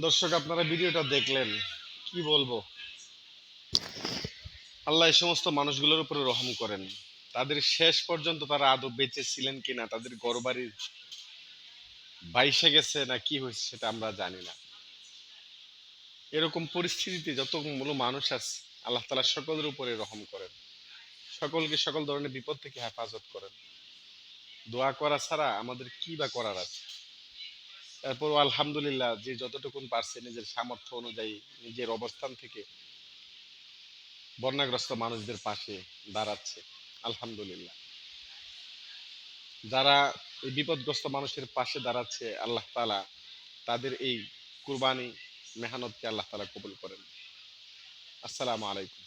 দর্শক, আপনারা ভিডিওটা দেখলেন, কি বলবো। আল্লাহ এই সমস্ত মানুষগুলোর উপরে রহম করেন। তাদের শেষ পর্যন্ত তারা আদৌ বেঁচে ছিলেন কিনা, তাদের ঘরবাড়ি বাইসে গেছে না কি হয়েছে সেটা আমরা জানি না। এরকম পরিস্থিতিতে যতগুলো মানুষ আছে, আল্লাহ তাআলা সকলের উপরে রহম করেন, সকলকে সকল ধরনের বিপদ থেকে হেফাজত করেন। দোয়া করা ছাড়া আমাদের কি বা করার আছে। তারপর আলহামদুলিল্লাহ, যে যতটুকুন পারছে নিজের সামর্থ্য অনুযায়ী নিজের অবস্থান থেকে বন্যাগ্রস্ত মানুষদের পাশে দাঁড়াচ্ছে। আলহামদুলিল্লাহ, যারা এই বিপদগ্রস্ত মানুষের পাশে দাঁড়াচ্ছে, আল্লাহ তাআলা তাদের এই কুরবানি মেহনতকে আল্লাহ তাআলা কবুল করেন। আসসালামু আলাইকুম।